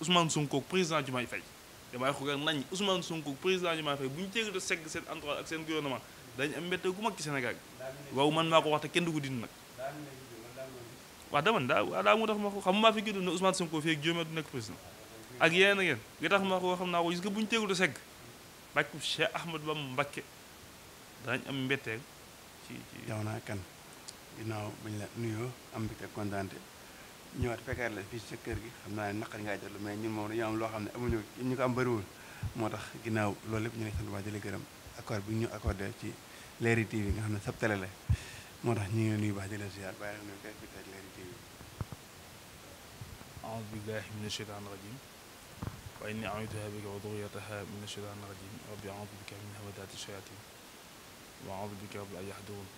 Ousmane Sonko président Diomaye Faye damay xool nañ Ousmane Sonko président Diomaye Faye bu ñu jéegi de segg seen entourage ak seen gouvernement dañ am mbette gu mag ci Sénégal waaw man maa ko wax te kenn du ko dindi nag waaw dama daa mu tax ma ko xam maa fi gëddu ne Ousmane Sonko fii ak Diomaye du nekk président ak yéen ak yéen li tax ma ko xam naa ko gis nga bu ñu jéegi de segg bàkku Cheikh Ahmadou Bamba Mbacké danañ am mbetteel ci yow naa kan ginnaaw bañ la nuyoo am mbégte kontaante ñëwaat fekkaat la fii sa kër gi xam naa ne naqari ngaa jotlu mais ñun moom dañoo am loo xam ne amuñu ñu ko am bëriwul moo tax ginnaaw loolu lépp ñu ne sant waa jële gërëm accord bi ñu accordé ci Leral TV nga xam ne sab télé la moo tax ñu ngi nuyu baax di la ziar bàyyi la nuyu fekk ak Leral TV a'uuzu billahi mina shaytaani rajim wa inni u'iiduhaa bika wa dhurriyyatahaa mina shaytaani rajim rabbi a'uuzu bika min hamazaati shayaatiin wa a'uuzu bika rabbi an yahduruun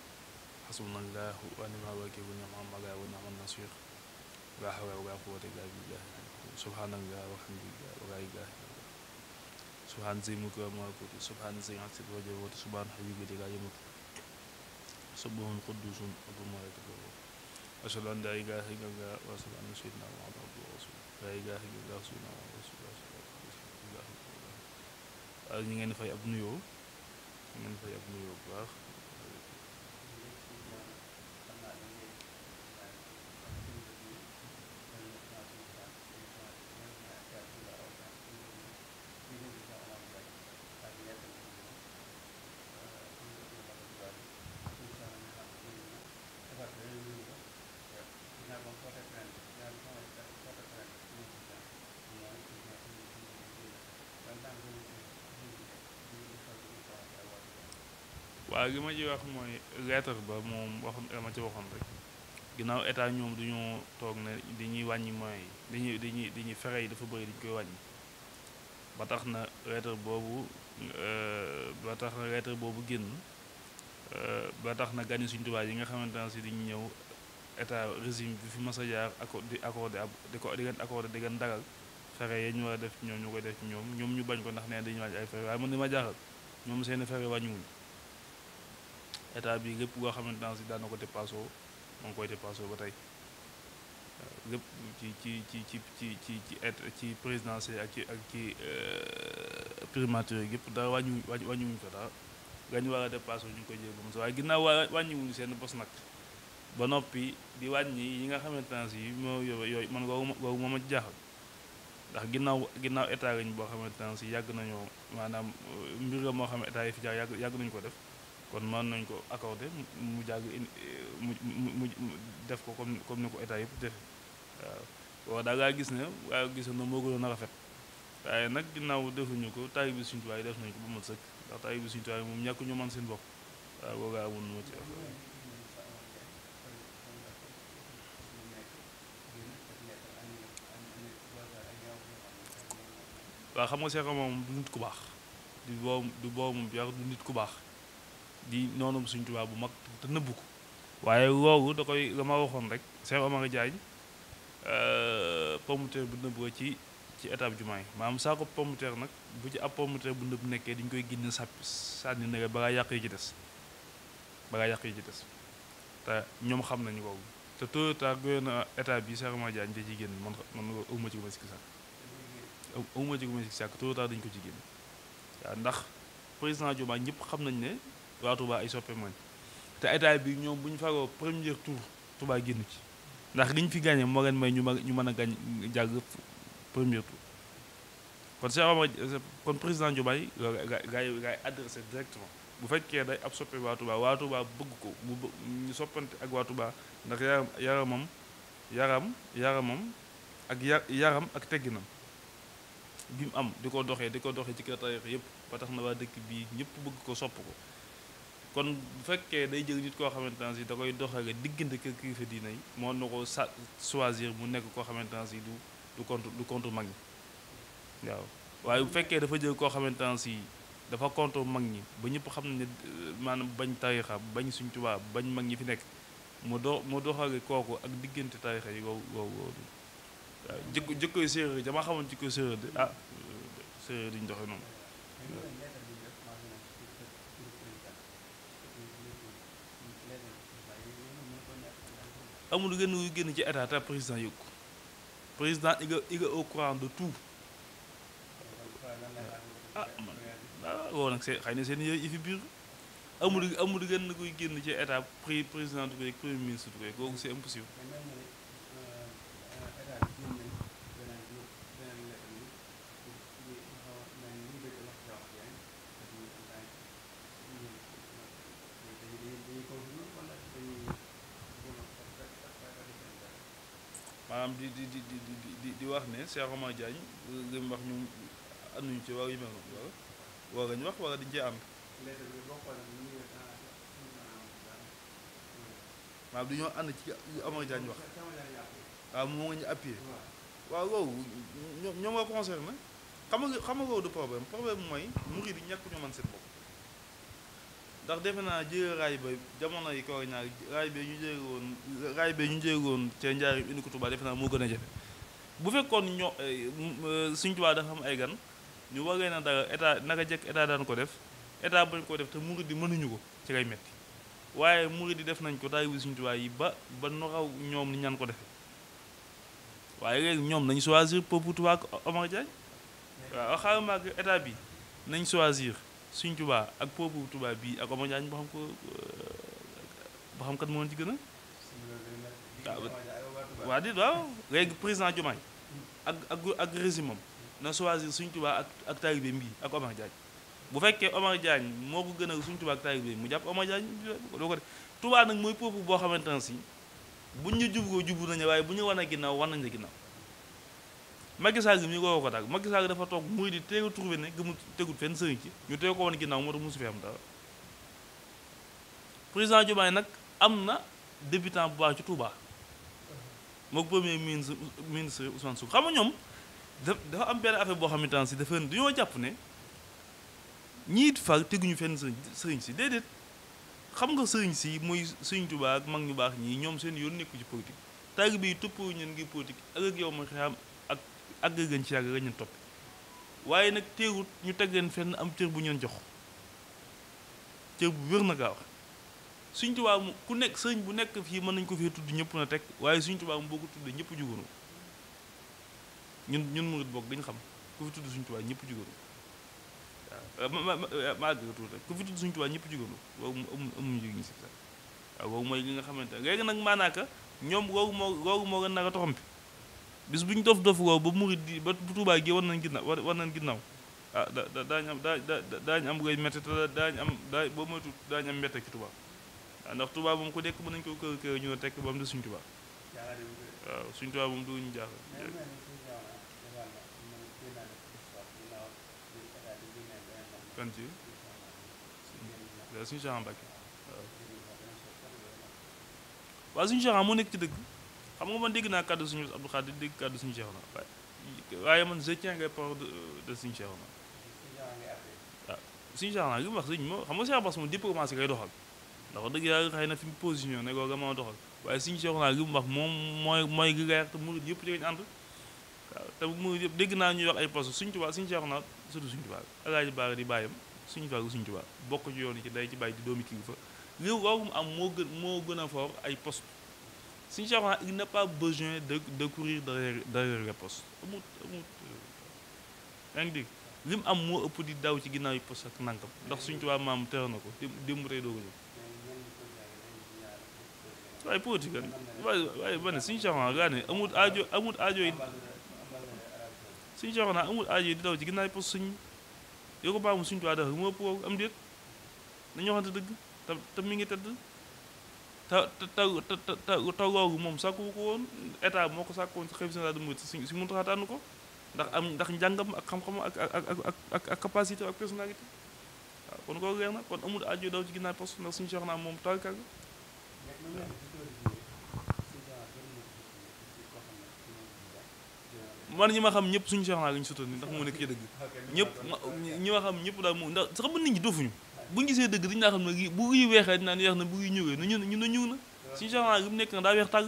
hasbunallaahu wa ni'mal wakiil wa ni'mal mawlaa wa ni'man nasiir laa hawla wa laa quwwata illaa billaah subhaanallaahi walhamdulillaahi wa laa ilaaha illallaah subhaana zil mulki wal malakuuti subhaana zil arshi wal jabaruuti subhaana hayyul laa yamuutu subuhun qudduusun rabbul malaa'ikati ashhadu an laa ilaaha illallaah wa ashhadu anna sayyidinaa Muhammadan abduhu wa rasuuluh laa ilaaha illallaah sayyidinaa Muhammadan rasuulullaah ñu ngeen fay ab nuyoo bu baax waaw li ma ci wax mooy lettre ba moom wax dama ci waxoon rek ginnaaw état ñoom duñoo toog ne dañuy wàññi moyens yi dañuy fere yi dafa bëri dañu koy wàññi ba tax na lettre boobu génn ba tax na gani suñu tubaab yi nga xamante ne si dañu ñëw état régime bi fi mas a jaar di leen accordé di leen dagal fere yi ñu war a def ñoom ñu koy def ñoom ñu bañ ko ndax nee dañuy wàññi ay fere waaye man li ma jaaxal ñoom seeni fere wàññiwuñ état bi lépp loo xamante ne si daan na ko dépassé moo ngi koy dépassé ba tey lépp ci présidentiel ak ci primature yëpp dara wàññiwuñ ko dara gañ war a dépassé ñu ngi koy jël ba mu waaye ginnaaw wàññiwuñu seen bos nag ba noppi di wàññi yi nga xamante ne si moo yooyu man googu moom a jaaxal ndax ginnaaw état lañ boo xamante ne si yàgg nañoo maanaam mbir la moo xam ne état yi fi jaar yàgg nañu ko def kon mën nañ ko accordé mu jàgg mu def ko comme ni ko état yëpp def waaw daa ngaa gis ne waaye gis na moo gënoon a rafet waaye nag ginnaaw defuñu ko taay bi suñu tuwaay def nañu ko ba mat sëkk ndax taay bi suñu tuwaay moom ñàkk ñu man seen bopp waaw boogaa amul nu ma ci waaw xam nga Cheikh moom du nit ku baax du boobu yar du nit ku baax di noonu suñ tubaab bu mag te nëbbu ko waaye loolu da koy la ma waxoon rek Cheikh Omar Diagne pomme de terre bu nëbb ci étape jumaa yi maanaam saako pomme de terre nag bu ci ab pomme de terre bu nëbb nekkee dañu koy génne sànni ne balaa yàq yi ci des te ñoom xam nañu loolu te tôt ou tard gouverneur état bi Cheikh Omar Diagne da ciy génn man awuma ci ko ma sikki sàkk tôt ou tard dañu ko ci génn waaw ndax président Diomaye ñëpp xam nañ ne waa Touba ay soppe mooy te état bi ñoom bu ñu faroo premier tour Touba génn ci ndax li ñu fi gagné moo leen may ñu mën a gañ jàll premier tour kon président Diomaye gaa yi adressé directement bu fekkee day ab soppe waa Touba bëgg ko ñu soppante ak waa Touba ndax yaram ak tegginam bi mu am di ko doxee ci kër tariix yëpp ba tax na waa dëkk bii ñëpp bëgg ko sopp ko kon bu fekkee day jël nit koo xamante ne si da koy doxale diggante kër kilifa diina yi moo na ko choisir mu nekk koo xamante ne si du contre mag ñi waaw waaye bu fekkee dafa jël koo xamante ne si dafa contre mag ñi ba ñëpp xam ne maanaam bañ tariixa bañ suñ Tuubaa bañ mag ñi fi nekk mu doxale kooku ak diggante tariixa yi wow waaw jikkoy séeréer yi dama xamoon jikkoy séeréer de séeréer duñ doxe noonu amul génn wuy génn ci état te président yëg ko président il est au courant de tout. ah man waaw nag xëy na seen yëfi biir amul gën na koy génn ci état président du koy premier ministre du koy kooku c'est impossible. maanaam di wax ne Cheikh Oumar Diagne li mu wax ñoom ànduñu ci waaw yu mel noonu wala nga ñu wax wala dañ cee ànd. maanaam dañoo ànd ci Oumar Diagne wax waaw moo nga ñu appuyé waaw loolu ñoom nga concerné xam nga loolu du problème mooy murid yi ñàkk ñu man seen bopp. ndax defe naa jëlee raay ba jamono yi kaw ñaar raay bee ñu jëlee woon ca Njaaréem indi ko Tuubaa defe naa moo gën a jafe bu fekkoon Sëñ Tuubaa dafa am ay gan ñu waree na dara état naka jekk état daan ko def état bañ ko def te murid yi mënuñu ko ci lay metti waaye murid yi def nañ ko taalibe Sëñ Tuubaa yi ba nu raw ñoom ni ñaan ko defee waaye léegi ñoom nañ choisir peuple Tuubaa ak Oumar Diagne waaw xaaral ma ak état bi nañ choisir Sëñ Tuubaa ak peuple Tuubaa bii ak Oumar Diagne ba xam kat moo ci gën a waaw waaw léegi président Diomaye ak régime am na choisir Sëñ Tuubaa ak taalibe bii ak Oumar Diagne bu fekkee Oumar Diagne moo ko gën a Sëñ Tuubaa ak taalibe mu jàpp Oumar Diagne doo ko def Tuubaa nag mooy peuple boo xamante ne si buñ ñu jublu nañu waaye bu ñu wan a ginnaaw wan nañ la ginnaaw Macky Sall gi mi ko daal Macky Sall dafa toog muy di teel a trouvé ne gëmul tegut fenn sëriñ ci ñu teel ko wan ginnaaw moo tax mosu fi am dara président Diomaye nag am na débutant bu baax ci Touba moom premier ministre Ousmane Sonko xam nga ñoom dafa am benn affaire boo xamante ne si dañoo jàpp ne ñiit far teguñu fenn sëriñ si déedéet xam nga sëriñ si muy Sëriñ Touba ak mag ñu baax ñii ñoom seen yoon nekku ci politique taalibe yi toppoo ñeen ngir politique ak yow ma xam ak gën ci yàgg ñu topp waaye nag teewut ñu teg leen fenn am cër bu ñu leen jox cër bu wér na gaa wax Sëñ Tuubaa ku nekk sëñ bu nekk fii mën nañu ko fee tudd ñëpp na teg waaye Sëñ Tuubaa boo ko tuddee ñëpp jugóonu ñun murit bokk dañu xam ku fi tudd Sëñ Tuubaa ñëpp jugóonu waaw ma àgg tuuti rek ku fi tudd Sëñ Tuubaa ñëpp jugóonu boobu amuñu jóg si sax waaw boobu mooy li nga xamante ne léegi nag maanaaka ñoom googu moo gën naka toxam bi bis bu ñu dof woow ba murid di ba Tuubaa gi war nañ ginnaaw ah daañu am ngay métti te boo moytu daañu am mbette ci Tuubaa waaw ndax Tuubaa moom ku nekk mën nañu ko kër ñu ne tekk ba mu des Sëñ Tuubaa waaw Sëñ Tuubaa moom du ñu jaaxal kan ci Sëñ Cheikh Mbacke waaw Sëñ Cheikh moo nekk ci dëgg xam nga man dégg naa kàddu suñu Abdou Khadir dégg kàddu suñu Cheikh na waaye man je tiens ngay parole de suñu Cheikh na waaw suñu Cheikh na li mu wax sëñ moo xam nga Cheikh Bass moom diplomatie ngay doxal ndax wax dëgg yàlla xëy na fi mu position ne ko nga mën a doxal waaye suñu Cheikh na li mu wax moom mooy gi leer te murid yëpp ci lañ ànd waaw te murid yëpp dégg naa ñuy wax ay poste suñu Tuubaa suñu Cheikh na surtout suñu Tuubaa Alaaji Baara di bàyyam suñu faagu suñu Tuubaa bokk ci yoon yi ci day ci bàyyi di doomi kilifa réew waaw mu am moo gën a fort ay poste Sëñ Cheikh il n'a pas besoin de courir derrière les postes amut yaa ngi dégg li mu am moo ëpp di daw ci ginnaaw yi poste ak nangam ndax Sëñ Tuubaa maam tere na ko démb tey doo ko ñëw waaye politique waaye ba ne Sëñ Cheikh gaa ne amut aajo yi Sëñ Cheikh amut aajo yi di daw ci ginnaaw yi poste suñ yoo ko baamu Sëñ Tuubaa dafa moo ëpp woowu am déet nañu waxante dëgg te mi ngi tëdd te googu moom sàkku ko woon état moo ko sàkku woon ci xalifa général des mourides si Muntaxa tànn ko ndax njàngam ak xam-xam ak capacité ak personnalité waaw kon kooku leer na kon amul aajo daw ci ginnaaw poste ndax suñu Cheikh naa moom tarkal man ñi ma xam ñëpp suñu Cheikh naa lañu soutenir ndax moo nekk ci dëgg ñëpp ñi ma xam ñëpp daal moom ndax sax mën nit ñi dofuñu bu ñu gisee dëgg dañu naa xam ne bu yi weexee dinaan weex na bu yi ñëwee na ñun na ñëw na suñu Cheikh naa li mu nekk na daa weex tàgg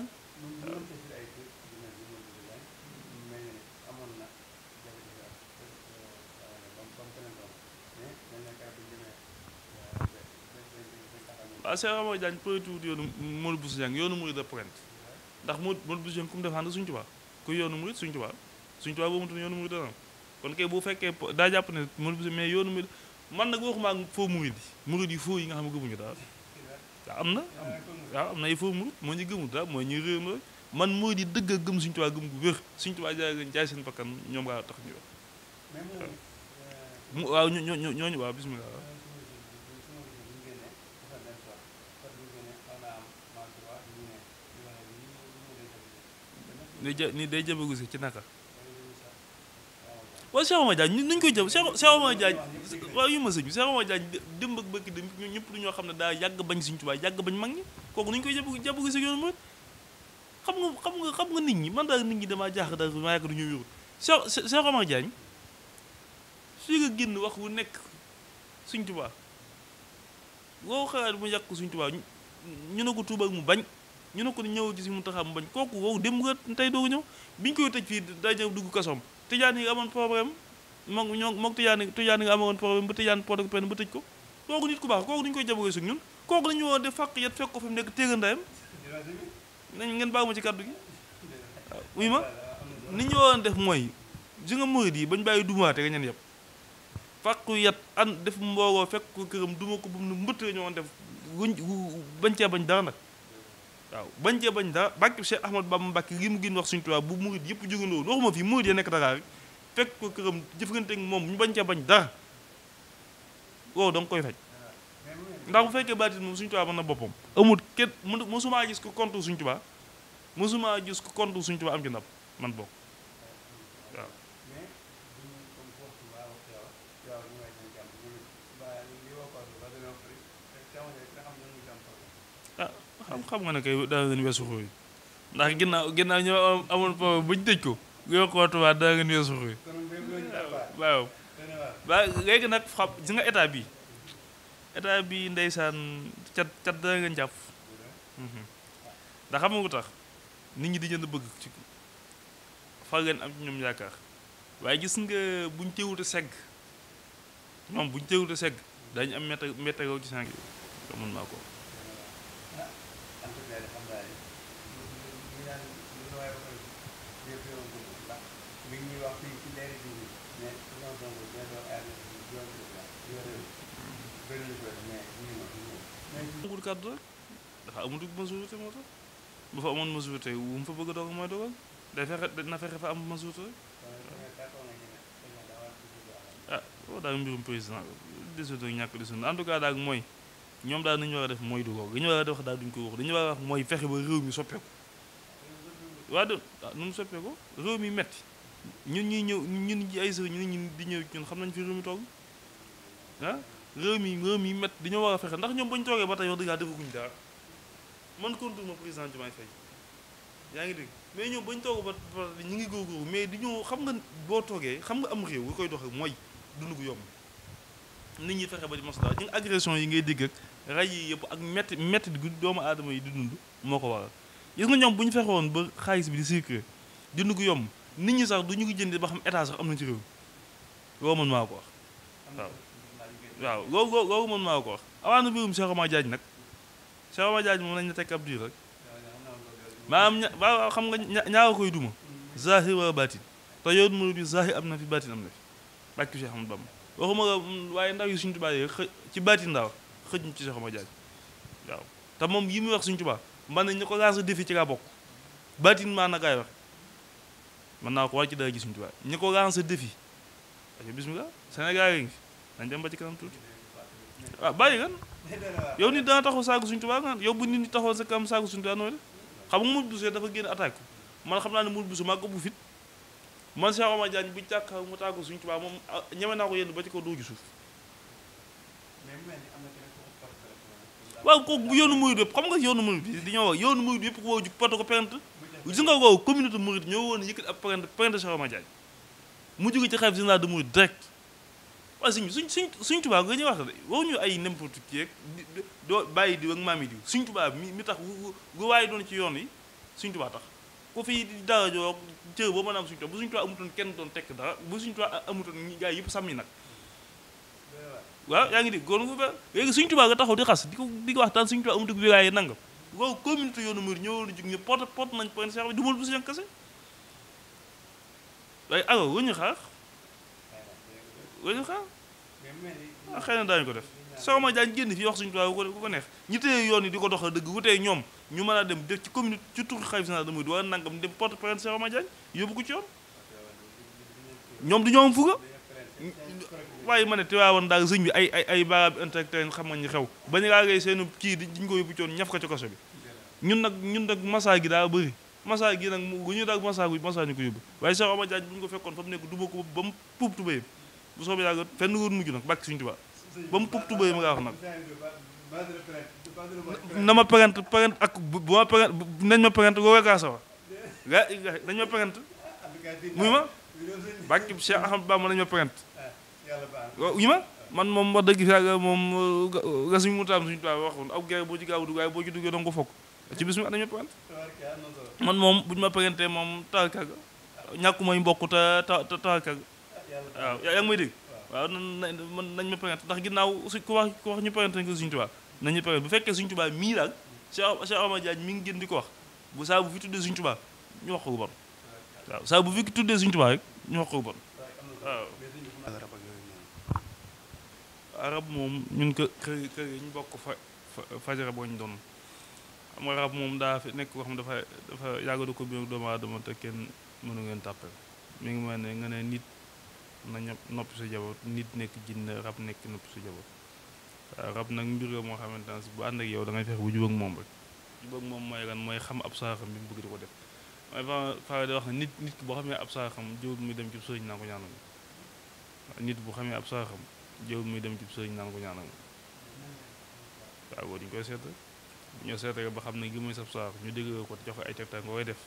waaw Cheikh Oumar Diagne politique yoonu Modou Bousso Dieng yoonu Mouride de plainte ndax Modou Bousso Dieng ku mu défendre Sëñ Tuubaa ku yoonu murid Sëñ Tuubaa boo mutoon yoonu murid dana am kon kay bu fekkee daa jàpp ne murid mais yoonu murid man nag waxuma ak faux murid yi faux yi nga xam ne gëmuñu daal waaw am na ay faux murid moo ñu gëmul daal mooy ñuy réew ma man murid yi dëgg a gëm Sëñ Tuubaa gëm gu wér Sëñ Tuubaa jaay seen bakkan ñoom ngaa tax ñu wax waaw ñooñu waaw bismillah ni day jëbagu si ci naka waaw Cheikh Oumar Diagne nuñ koy jëm Cheikh Oumar Diagne waaw yu ma sëñ bi Cheikh Oumar Diagne démb ak bëkk dem ñëpp du ñoo xam ne daa yàgg bañ Sëñ Tuubaa yàgg bañ mag ñi kooku nuñ koy jëbagu si yoonu mooy xam nga nit ñi man daal nit ñi damaa jaax daal maa yàgg du ñu wéru Cheikh Oumar Diagne fii nga génn wax wu nekk Sëñ Tuubaa woo xalaat mu yàq Sëñ Tuubaa ñu ne ko tuubal mu bañ ñu ne ko ñëw ci si mu taxaw mu bañ kooku wow dem nga tey doogu ñëw biñ koy tëj fii day ñëw dugg kasoom tijaan yi amoon problème moom tijaan yi nga amoon problème ba tijaan porte peine ba tëj ko kooku nit ku baax kooku duñu koy jabogee sug ñun kooku dañu woo def fàq yet fekk ko fi mu nekk téega ndayam nañ ngeen baax ma ci kàddu gi waaw oui ma nit ñu waroon def mooy ji nga murid yi bañ bàyyi dumaate nga ñen yëpp fàqu yet an def mbooloo fekk ko këram duma ko bu mu mbëtt ñoo def bañ cee bañ dara nag waaw bañ cee bañ dara bàkki Cheikh Ahmad Bamba Mbàkke li mu gën wax Sëñ Tuubaa bu murid yëpp jógandoo waxuma fii murid yi nekk Dakar rek fekk ko këram jëflante ak moom ñu bañ cee bañ dara wow da nga koy faj ndax bu fekkee baatin moom Sëñ Tuubaa mën na boppam amul kenn mosumaa gis ko contre Sëñ Tuubaa mosumaa gis ko contre Sëñ Tuubaa am ci ndam man bokk waaw xam nga ne kay daa ngeen weesu xooy ndax ginnaaw ñoo amoon po buñ tëj ko yokkoo Tuubaa daa ngeen weesu xooy waaw léegi nag xam si nga état bi ndeysaan cat daa ngeen jàpp ndax xam nga ko tax nit ñi di ñën bëgg ci fa ngeen am ci ñoom yaakaar waaye gis nga buñ teewute segg ñoom buñ teewute segg dañu am météo ci sànq yi mën maa ko ngul kàddu rek dafa amutu majorité moo tax bu fa amoon majorité wu mu fa bëgg a dogal mooy dogal day fexe na fexe fa am majorité rek ah boo daal mbirum président décision ñàkk décision en tout cas daal mooy ñoom daal nañu war a def mooy du ko li ñu war a def daal duñ ko wax dañu war a wax mooy fexe ba réew mi soppeeku waa de nu mu soppeeku réew mi metti ñun ñuy ñëw ñun ci ay sëriñ ñun di ñëw ñun xam nañ fi réew mi toog ah réew mi metti dañoo war a fexe ndax ñoom bañ toogee ba tey wax dëgg yàlla defaguñ dara man contre ma président Diomaye Faye yaa ngi dégg mais ñoom bañ toog ba ñu ngi góorgóorlu mais di ñoo xam nga boo toogee xam nga am réew li koy doxee mooy dund gu yomb nit ñi fexe ba di maslaa ñi nga agression yi ngay dégg ak ray yi yëpp ak metti gu doomu aadama yi di dund moo ko waral gis nga ñoom bu ñu fexe woon ba xaalis bi di circuler dund gu yomb nit ñi sax du ñu ngi jënd ba xam état sax am na ci réew loolu mën maa ko wax waaw loolu mën maa ko wax avant na mbirum Cheikh Oumar Diagne nag Cheikh Oumar Diagne moom lañ na tekk ab diir rek maanaam waaw xam nga ñaara koy duma zahir wala baatin te yow mënu di zahir am na fi baatin am na fi bàkki Cheikh Ahmadou Bamba waxuma nga waaye ndaw yi Sëñ Tuubaa yi ci baatin ndaaw xëj ñu ci Cheikh Oumar Diagne waaw te moom yi muy wax Sëñ Tuubaa man nañ ñu ko lancé défi ci laa bokk baatin maa na gaay wax mën naa ko wàcc ci dara gi Sëñ Tuubaa ñu ko lancé défi ak bismillah Sénégal yi ngi fi nañ dem ba ci kanam tuuti waaw bàyyi kan yow nit dana taxaw saagu Sëñ Tuubaa nga yow bu nit ñi taxaw sa kam saagu Sëñ Tuubaa nooy def xam nga Modou Bousso dafa génn attaque man xam naa ne Modou Bousso maa ko bu fit man Cheikh Oumar Diagne bu càkk mu tàggu Sëñ Tuubaa moom ñeme naa ko yenn ba ci kaw doo ji suuf waaw kooku yoonu murid yëpp xam nga yoonu murid bi dañoo wax yoonu murid yëpp woo ju porte ko plainte gis nga wow communauté murid ñoo woon yëkkat ab plainte Cheikh Oumar Diagne mu jóge ci xalifa général de murid direct waaye Sëñ Tuubaa nga ñuy wax de wow ñu ay n'importe qui rek doo bàyyi diw ak maami diw Sëñ Tuubaa mi tax gu waaye doon ci yoon yi Sëñ Tuubaa tax ku fi dara joo cër boo mën a am Sëñ Tuubaa bu Sëñ Tuubaa amutoon kenn doon tekk dara bu Sëñ Tuubaa amutoon ñi gars yëpp sàmmi nag waaw yaa ngi dégg góor nga ba léegi Sëñ Tuubaa nga taxaw di xas di ko waxtaan Sëñ Tuubaa amutoon wilaaye nangam loolu communauté yoonu murid ñëwoon jug ñu porte nañ point Cheikh bi dumal bu si kese waaye alors wuñu xaar xëy na daañu ko def Cheikh Omar Diagne génn fii wax Sëñ Tuubaa ku ko neex ñi téye yoon yi di ko doxal dëgg wutee ñoom ñu mën a dem def ci commune ci turu xalifa général des mourides wala nangam dem porte plainte Cheikh Omar Diagne yóbbu ko ci yoon ñoom du ñoo am fuga waaye ma ne Tiwaawan daal sëñ bi ay barab intellectuel xam nga ñu xew bañ raagee seenu kii diñ ko yóbbu ci yoon ñaf ko ci kaso bi ñun nag massa gi daa bëri massa gi nag bu ñu daal massa ñu ko yóbbu waaye Cheikh Omar Diagne bu ñu ko fekkoon fa mu nekk duma ko ba mu puub tubéyam bu soobee yàgg fenn wóor mujj nag bàkk Sëñ Tuubaa ba mu puub tubéyam nga wax nag na ma parent ak bu ma parent nañ ma parent woo gaa sawa gaa nañ ma parent muy ma bàkk Cheikh Ahmad Bamba nañ ma parent yi man moom wax dëgg fi yàgg moom ga suñ mu taam Sëñ Tuubaa waxoon aw gere boo ci gaaw dugg waaye boo ci duggee danga ko fokk ci bis mi nañ ma parent man moom buñu ma parentee moom taarkaga ñàkku may mbokk te taarkaga waaw yaa ngi may dégg waaw nañ ma parent ndax ginnaaw ku wax ñu parent nañ ko Sëñ Tuubaa nañu parent bu fekkee Sëñ Tuubaa mii daal Cheikh Omar Diagne mi ngi gën di ko wax bu saa bu fi tuddee Sëñ Tuubaa ñu wax ko bu bon waaw saa bu fi tuddee Sëñ Tuubaa rek ñu wax ko bu bon waaw arab moom ñun kër yi ñu bokk fajara boo ñu doon xam nga rab moom daa fi nekk koo xam dafa yàggadu ko biir doomu aadama te kenn mënu ngeen tàppal mi ngi mel ne nga ne nit na noppi sa jaboot nit nekk jinne rab nekk noppi sa jaboot waaw rab nag mbir moo xamante ne si bu ànd ak yow da ngay fex bu jubóog moom rek jubóog moom mooy lan mooy xam ab saaxam bi mu bëgg di ko def mooy fa di wax ne nit ki boo xamee ab saaxam jëwul muy dem ci sëriñ naa ko ñaanal nit bu xamee ab saaxam jëwul muy dem ci sëriñ naan ko ñaanal waaw boo duñu koy seet bu ñoo seetee ba xam ne gi muy sab saax ñu dégg ko jox ay tegtal nga koy def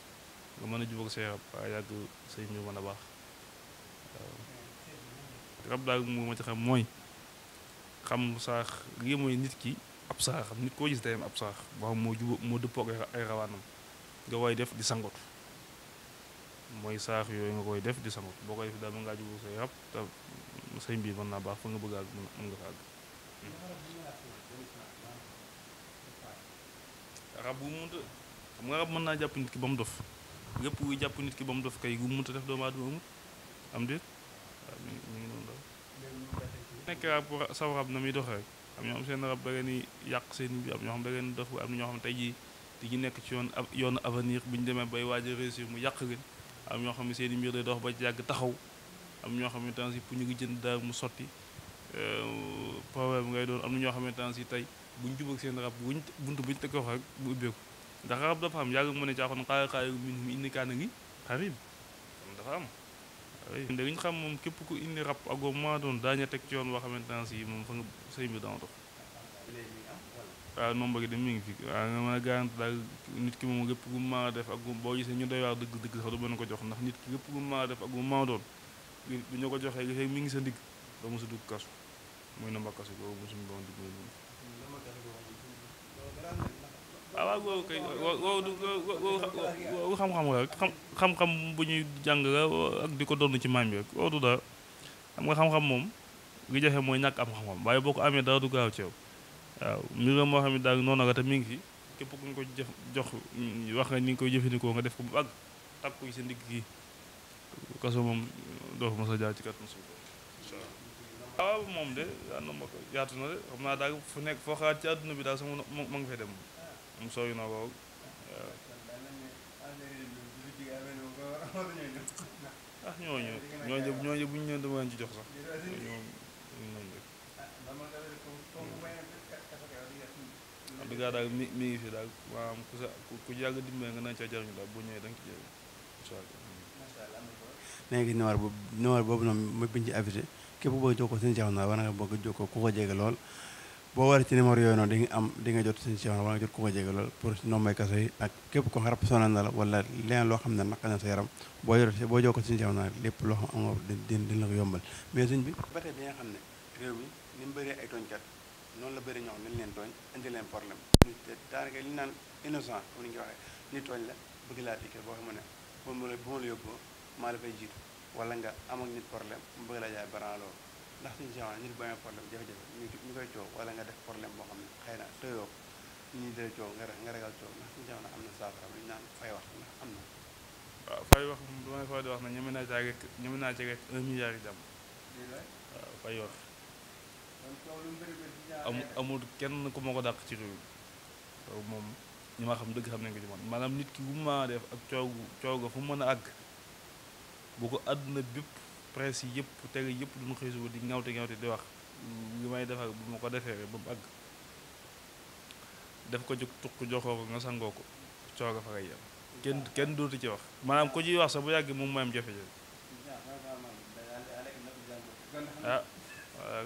nga mën a jubóog say rab waaye yàgg sëriñ bi mën a baax waaw rab daal mu ma ci xam mooy xam saax lii mooy nit ki ab saaxam nit koo gis day am ab saax boo xam moo dëppoo ak ay rawaanam nga koy def di sangotu mooy saax yooyu nga koy def di sangotu boo koy def daal mën ngaa jubóog say rab te sëñ bi mën naa baax fa nga bëgg àgg mën nga fa àgg rab bu mu mënta xam nga rab mën naa jàpp nit ki ba mu dof lépp wuy jàpp nit ki ba mu dof kay gu mu mënta def doomu aadama amut am déet waaw mi ngi noonu daal nekk rab saw rab na muy dox rek am ñoo xam seen rab da ngeen di yàq seen bi am ñoo xam da ngeen dof am na ñoo xam tey jii di nekk ci yoonu avenir bu ñu demee bay waaj a réussir mu yàq leen am ñoo xam ne seen i mbir day dox ba yàgg taxaw am ñoo xamante ne si pour ñu ngi jënd daal mu sotti problème ngay doon am na ñoo xamante ne si tey buñ jubag seen rab buntu buñu teg ko rek bu ubbeeku ndax rab dafa am yàgg mu ne caaxoon xaay min indi kaan a ngi xarib dafa am da ñu xam moom képp ku indi rab ak ma doon daañu teg ci yoon boo xamante ne si moom fa nga sëy bi dana dox waaw nomba gi dem mi ngi fi waaw nga mën a garanti daal nit ki moom lépp gu ma def ak boo gisee ñu doy waar dëgg sax du mën ko jox ndax nit ki lépp gu ma def ak ma doon bu ñu ko joxee gisee mi ngi sa ndigg doo mosa dugg kasu muy nomba kasu boobu mosuñu doon digg waaw googu kay googu xam-xam la rek xam-xam bu ñuy jàng la ak di ko doon ci maam bi rek woodu dara xam nga xam-xam moom li jafe mooy ñàkk am xam-xam waaye boo ko amee dara du gaaw ci yow waaw mbir la moo xam ne daal noonu la te mi ngi fi képp ku ñu ko jox wax nga ni nga koy jëfandikoo nga def ko bu àgg takk ko ci sa ndigg gi kaso moom doo fa mos a jaar ci kat mosu waaw moom de yaa na ma ko yaatu na de xam naa daal fu nekk foo xalaat ci àdduna bi daal sama ma nga fay dem moom sooy na ko ah ñooñu bu ñu leen dama leen ci jox sax ñoom noonu rek en tout cas daal mi ngi fi daal maanaam ku yàgg dimbale nga nañ ca jariñu daal boo ñëwee da nga ci jëriñ incha allah léegi numéro boobu noonu mooy biñ ci avisé képp ku bëgg jokkoo seen Cheikh naa war nga bëgg jokkoo ku ko jege lool boo waree ci numéro yooyu noonu di nga jot seen Cheikh naa war nga jot ku ko jege lool pour nombay kaso yi ak képp ko xarab sonal na la wala leneen loo xam ne naqari na sa yaram boo jokkoo seen Cheikh naa lépp loo xam amoo dina la ko yombal mais suñ bi ba tey bi nga xam ne réew mi ni mu bëree ay tooñkat noonu la bëri ñoo xam ne dañ leen tooñ indi leen problème daanaka li ñu naan innocent comme ni ñu ko waxee ni tooñ la bëgg laa dikkee boo xam ne bu ma la yóbboo maa la fay jiitu wala nga am ak nit problème mu bëgg la jaay baran loolu ndax suñu si nit bu amee problème jafe-jafe ñu koy coow wala nga def problème boo xam ne xëy na tëyoo ñi dee coow nga ragal coow ndax suñu si am na saafara lu ñu naan fay wax ndax am na waaw fay wax damay fay di wax ne ñeme naa caa rek 1 milliard yi jàmm waaw fay wax amul kenn ku ma ko dàq ci réew mi loolu moom ñi ma xam dëgg xam nañ ko ci man maanaam nit ki bu mu mën a def ak coow ga fu mu mën a àgg bu ko àdduna bépp presse yi yëpp tege yëpp duñu xëy suba di ŋawte di wax li may def ak bu ma ko defee ba mu àgg def ko jóg tuq joxoo ko nga sangoo ko coow ga fa ngay yem kenn dootu ci wax maanaam ku ciy wax sax bu yàggee moom mooy am jafe-jafe ah waaw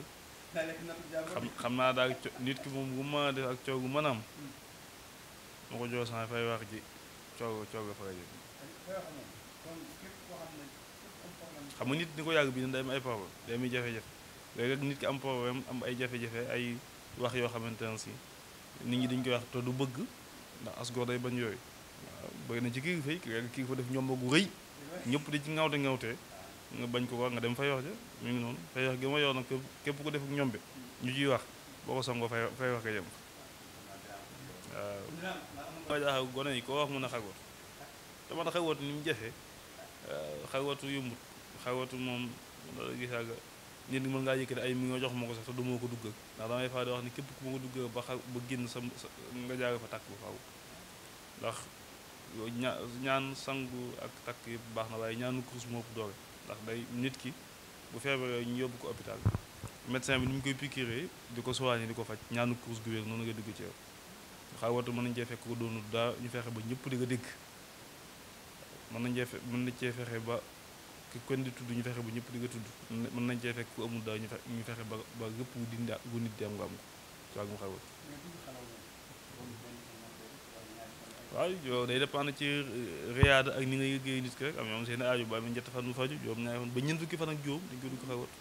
xam naa daal nit ki moom bu ma def ak coow gu mën a am ma ko jox sama fay wax ji coow ga fa ngay yem xam nga nit ni ko yàgg bi day am ay problème day am ay jafe-jafe léegi rek nit ki am problème am ay jafe-jafe ay wax yoo xamante ne si nit ñi dañ koy wax te du bëgg ndax asgoor day bañ yooyu waaw bëgg na ci kilifa yi kilifa def ñoom gu rëy ñëpp di ci ŋawtee nga bañ ko wax nga dem fay wax ja mu ngi noonu fay wax gi ma yor nag képp ko def ak ñoom bi ñu ciy wax boo ko sangoo fay wax nga jëm waaw jaaxal gone yi koo wax mën a xagoot dama da xagoot ni mu jafe xagootu yombut xagootu moom loolu gisaaga nit ñi mën ngaa yëkkati ay millions jox ma ko sax te du ma ko duggal ndax damay faa di wax ni képp ku ma ko duggal ba génn sa nga jaaga fa tàkk bu faaw ndax ñaan sangu ak takk yëpp baax na waaye ñaanu kurus moo ëpp doole ndax day nit ki bu feebaree ñu yóbbu ko hôpital médecin bi ni mu koy piqûre di ko soigné di ko faj ñaanu kurus gu wér noonu nga dugg ci yow xawatu mën nañ cee fekk ko doonu daa ñu fexe ba ñëpp di nga dégg mën nañ cee fexe ba ki kon di tudd ñu fexe ba ñëpp di nga tudd mën nañ cee fekk ku amul daa ñu fexe ba gëpp gu nit di am nga am ko soagum xawat waaw yow day dépendre ci riyaada ak ni nga yëggee nit ki rek am ñoom seen aaju ba amee 7 fan mu faju juróom ñaari fan ba ñeent fukki fan ak juróom dañ ko dugg xawat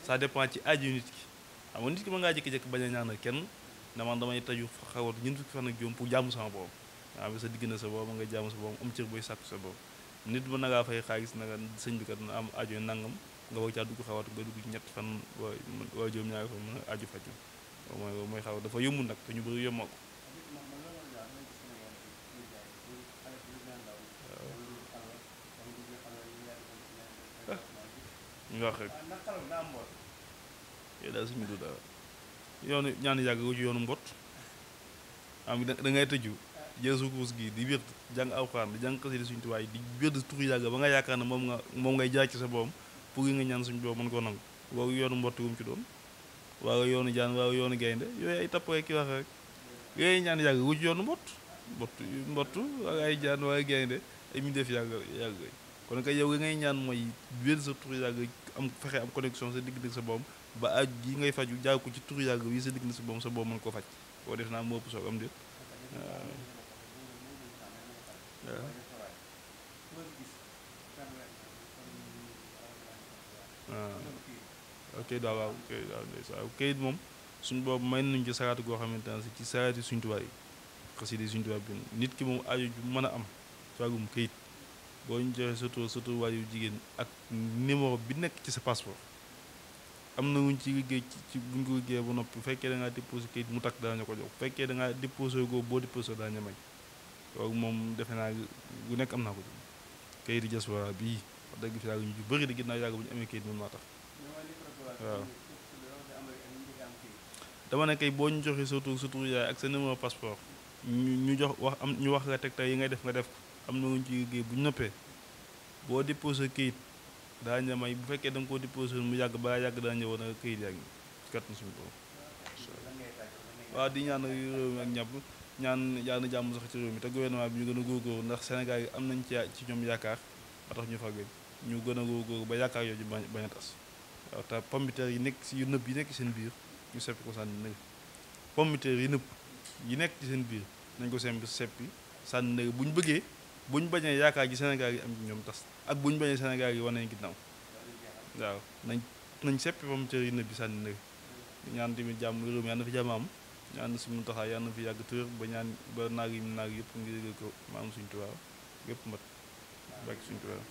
ça dépend ci aaju nit ki xam nga nit ki mën ngaa jékki-jékki bañ a ñaanal kenn ne man damay taju xawat ñeent fukki fan ak juróom pour jàmm sama borom waaw bi sa diggante sa borom nga jàmm sa borom am cër booy sàkku sa borom nit mën na ngaa fay xaalis na nga sëñ bi kat na am aajo nangam nga war caa dugg xawatu nga dugg ci 7 fan waa juróom ñaari fan mën a aaju faju mooy xaw dafa yomb nag te ñu bëri yomboo ko ñu wax rek yow daal suñu du dara yoonu ñaan yàgg wu ci yoonu mbott am da ngay tëju jël sukuus gi di wér jàng alxuraan di jàng xasida suñu tuwaay di wér turu yàgg ba nga yaakaar ne moom ngay jaay ci sa borom pour nga ñaan suñu borom mën koo nangu waaw yoonu mbott wu mu ci doon waaw yoonu jaan waaw yoonu gaynde yooyu ay tapp rek ki wax rek yooyu ñaan yàgg wu ci yoonu mbott ak ay jaan waaye gaynde ay mi def yàgg kon kay yow ngay ñaan mooy wér sa turu yàgg am fexe am connexion sa digg sa borom ba aj gi ngay faju jaay ko ci turu yàgg wi sa digg sa borom mën koo faj boo def naa moo ëpp soog am déet ok waaw kayit moom suñu boobu may nañu ci saraatu goo xamante ne ci saraati suñu tubaab yi xasida suñu tubaab bi nit ki moom aju ju mën a am soogum kayit boo ñu joxee surtout waajur jigéen ak numéro bi nekk ci sa passeport am na wuñ ci liggéey ci buñ ko liggéey ba noppi bu fekkee da ngaa déposé kayit mu takk daañu ko jox bu fekkee da ngaa déposé go boo déposé daañu may kooku moom defe naa bu nekk am naa ko ci kayit yi diaspora bii wax dëgg fi yàgg ñu bëri di ginnaaw yàgg bu ñu amee kayit moom maa tax waaw dama ne kay boo ñu joxee surtout yaay ak sa numéro passeport ñu wax nga teg tey yi ngay def nga def ko am na wuñ ci liggéey bu ñu noppee boo déposé kayit daañu may bu fekkee da nga koo déposé mu yàgg balaa yàgg daa ñëwoon ak kayit yaa ngi kat na suñu borom waaw di ñaan réew mi ak ñàpp ñaan yàlla na jàmm sax ci réew mi te gouvernement bi ñu gën a góorgóorlu ndax Sénégal yi am nañ ci ñoom yaakaar ba tax ñu fàggee ñu gën a góorgóorlu ba yaakaar yooyu bañ a tas waaw te pombiteer yi nekk si yu nëb yi nekk seen biir ñu seppi ko sànni nëg pombiteer yi nëb yi nekk ci seen biir nañ ko seppi sànni nëg bu ñu bëggee bu ñu bañee yaakaar ji Sénégal yi am ci ñoom tas ak bu ñu bañee Sénégal yi wane ginnaaw waaw nañ seppi pombiteer yi nëb bi sànni nëg ñaan tamit jàmm réew mi yàlla na fi jàmm am ñaan si mun taxaa yàlla na fi yàgg tër ba ñaan ba naag yëpp ngi yëgal ko maam suñu Tuubaa yëpp mat bàkki suñu Tuubaa